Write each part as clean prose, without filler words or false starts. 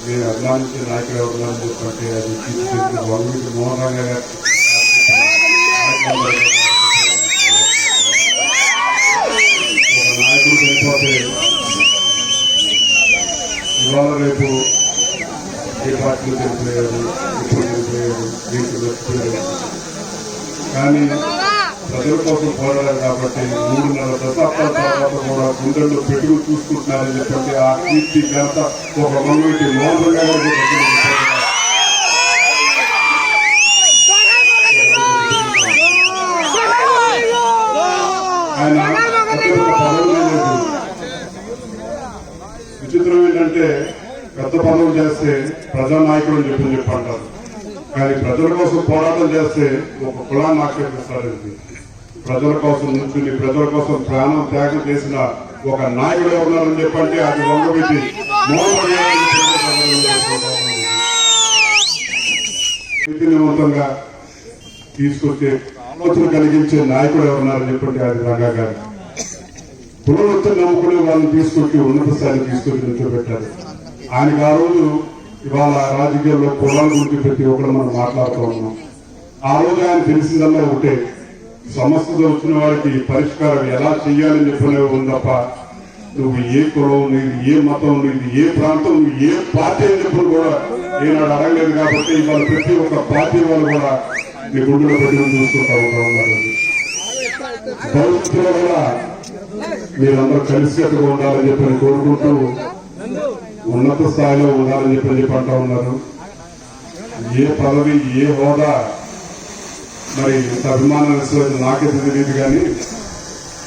నేను అభిమానించే నాయకుడు ఎవరున్నారని చెప్పంటే అది తీసుకెళ్ళి వంగవీటి మోహన్ రంగా గారు. ఒక నాయకుడు చనిపోతే ఇవాళ రేపు ఏ పార్టీలో చనిపోయారు, ఇప్పుడు చనిపోయారు, దీంట్లో చనిపోయారు. కానీ ప్రజల కోసం పోరాడారు కాబట్టి 3.5 దశాబ్దాల తర్వాత కూడా గుండెల్లో పెట్టుకుని చూసుకుంటున్నారని చెప్పంటే ఆ కీర్తి ఘనత ఒక వంగవీటి మోహన్ రంగా గారికి ఆయన పదవులు లేదు. విచిత్రం ఏంటంటే పెద్ద పదవులు చేస్తే ప్రజానాయకుడు అని చెప్పంటారు, కానీ ప్రజల కోసం పోరాటం చేస్తే ఒక కులాన్ని ఆక్షేపిస్తారు. ప్రజల కోసం నుంచుని ప్రజల కోసం ప్రాణం త్యాగం చేసిన ఒక నాయకుడు ఉన్నారని చెప్పంటే అది వంగవీటి నీతివంతంగా తీసుకొచ్చే ఆలోచన కలిగించే నాయకుడు ఎవరున్నారని చెప్పంటే అది రంగా గారు. పునరుద్ధరణ నమ్ముకునే వాళ్ళని తీసుకొచ్చి ఉన్నత స్థాయిని తీసుకొచ్చి నిల్చోబెట్టారు. ఆయనకు ఆ రోజు ఇవాళ రాజకీయాల్లో కులాల గురించి ప్రతి ఒక్కరు మనం మాట్లాడుతూ ఉన్నాం. ఆ రోజు ఆయన తెలిసిందల్లా ఒకటే, సమస్యలు వచ్చిన వారికి పరిష్కారం ఎలా చెయ్యాలని చెప్పనే ఉంది తప్ప నువ్వు ఏ కులం, నీది ఏ మతం, నీది ఏ ప్రాంతం, నువ్వు ఏ పార్టీ అని చెప్పని కూడా ఈనాడు అడగలేదు. కాబట్టి ఇవాళ ప్రతి ఒక్క పార్టీ వాళ్ళు కూడా మీ గుండెలో పెట్టుకుని చూసుకుంటా ఉన్నారు. భవిష్యత్తులో కూడా మీరందరూ కలిసికట్టుగా ఉండాలని చెప్పని కోరుకుంటూ ఉన్నత స్థాయిలో ఉండాలని చెప్పని అంటా ఉన్నారు. ఏ పదవి ఏ హోదా మరి ఇంత అభిమానం నాకే తెలియదు, కానీ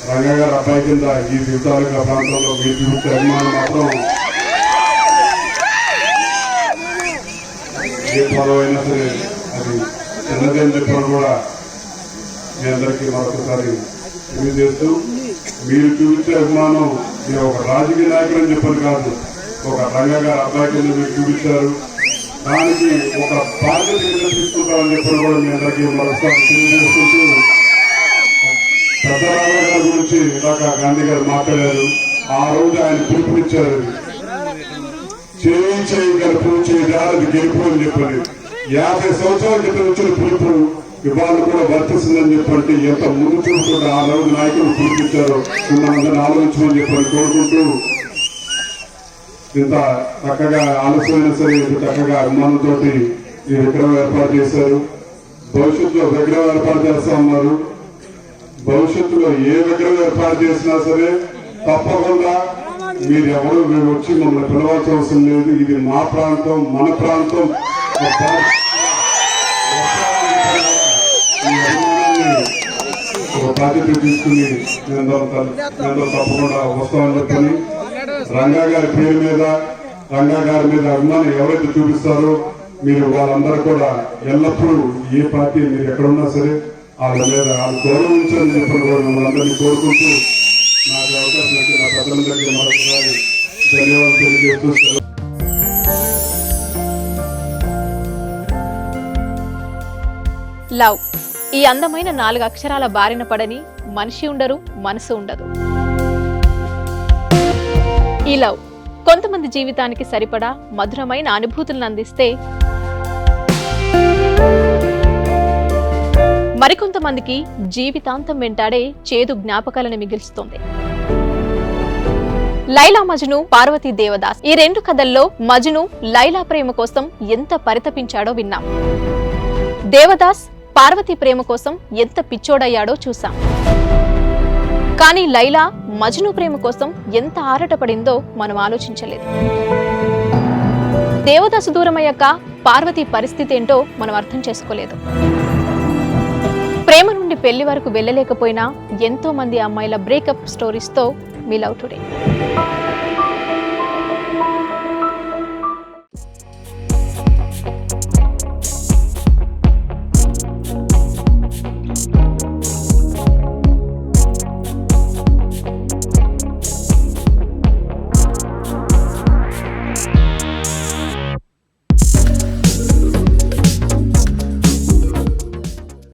రంగా గారి అబ్బాయి కింద ఈ దివతాలుగా ప్రాంతంలో మీరు చూసే అభిమానం మాత్రం ఏ పదవి అయినా సరే అది చిన్నదని చెప్పడం కూడా మీ అందరికీ మరొకసారి తెలియజేస్తూ, మీరు చూపించే అభిమానం మీరు ఒక రాజకీయ నాయకుడు అని చెప్పని కాదు, ఒక రంగా గారి అబ్బాయి కింద మీరు చూపించారు. దానికి ఒక బాధ్యత తీసుకుంటామని చెప్పడం కూడా మీ అందరికీ మరొకసారి తెలియజేసుకుంటూ, పెద్దరామయ్య గారి గురించి ఇందాక గాంధీ గారు మాట్లాడారు. ఆ రోజు ఆయన పిలుపునిచ్చారు, చేయి గెలుపు చేయాలి గెలుపు అని చెప్పని 50 సంవత్సరాల క్రితం వచ్చిన పిలుపు ఇవాళ కూడా వర్తిస్తుందని చెప్పంటే ఎంత ముందు చూపుకుంటే ఆ రోజు నాయకులు పిలిపించారు. మిమ్మల్ని ఆలోచించమని చెప్పని కోరుకుంటూ, ఇంత చక్కగా ఆలస్యమైన సరే ఇంత చక్కగా అభిమానంతో ఈ విగ్రహం ఏర్పాటు చేశారు. భవిష్యత్తులో విగ్రహం ఏర్పాటు చేస్తా ఉన్నారు. భవిష్యత్తులో ఏ విగ్రహం ఏర్పాటు చేసినా సరే తప్పకుండా మీరు వచ్చి మమ్మల్ని పిలవాల్సిన అవసరం లేదు. ఇది మా ప్రాంతం, మన ప్రాంతం. ఒక బాధ్యత తీసుకుని మేము తప్పకుండా వస్తామని చెప్పని రంగా గారి పేరు మీద, రంగా గారి మీద అభిమానం ఎవరైతే చూపిస్తారో మీరు వాళ్ళందరూ కూడా ఎల్లప్పుడూ ఏ పార్టీ మీరు ఎక్కడున్నా సరే వాళ్ళ మీద వాళ్ళు గౌరవించాలని చెప్పని కూడా మిమ్మల్ని అందరినీ కోరుకుంటూ నాకు అవకాశం ఇచ్చి నా పెద్దలందరికీ మరొకసారి ధన్యవాదాలు తెలియజేస్తూ లవ్ ఈ అందమైన 4 అక్షరాల బారిన పడని మనిషి ఉండరు, మనసు ఉండదు. ఈ లవ్ కొంతమంది జీవితానికి సరిపడా మధురమైన అనుభూతులను అందిస్తే, మరికొంతమందికి జీవితాంతం వెంటాడే చేదు జ్ఞాపకాలను మిగిల్చుతుంది. లైలా మజ్ను, పార్వతీ దేవదాస్ ఈ 2 కథల్లో మజ్ను లైలా ప్రేమ కోసం ఎంత పరితపించాడో విన్నాం. దేవదాస్ పార్వతీ ప్రేమ కోసం ఎంత పిచ్చోడయ్యాడో చూసాం. కానీ లైలా మజ్ను ప్రేమ కోసం ఎంత ఆరాటపడిందో మనం ఆలోచించలేదు. దేవదాసు దూరమయ్యాక పార్వతీ పరిస్థితి ఏంటో మనం అర్థం చేసుకోలేదు. ప్రేమ నుండి పెళ్లి వరకు వెళ్ళలేకపోయినా ఎంతో మంది అమ్మాయిల బ్రేకప్ స్టోరీస్తో మీ లవ్ టుడే.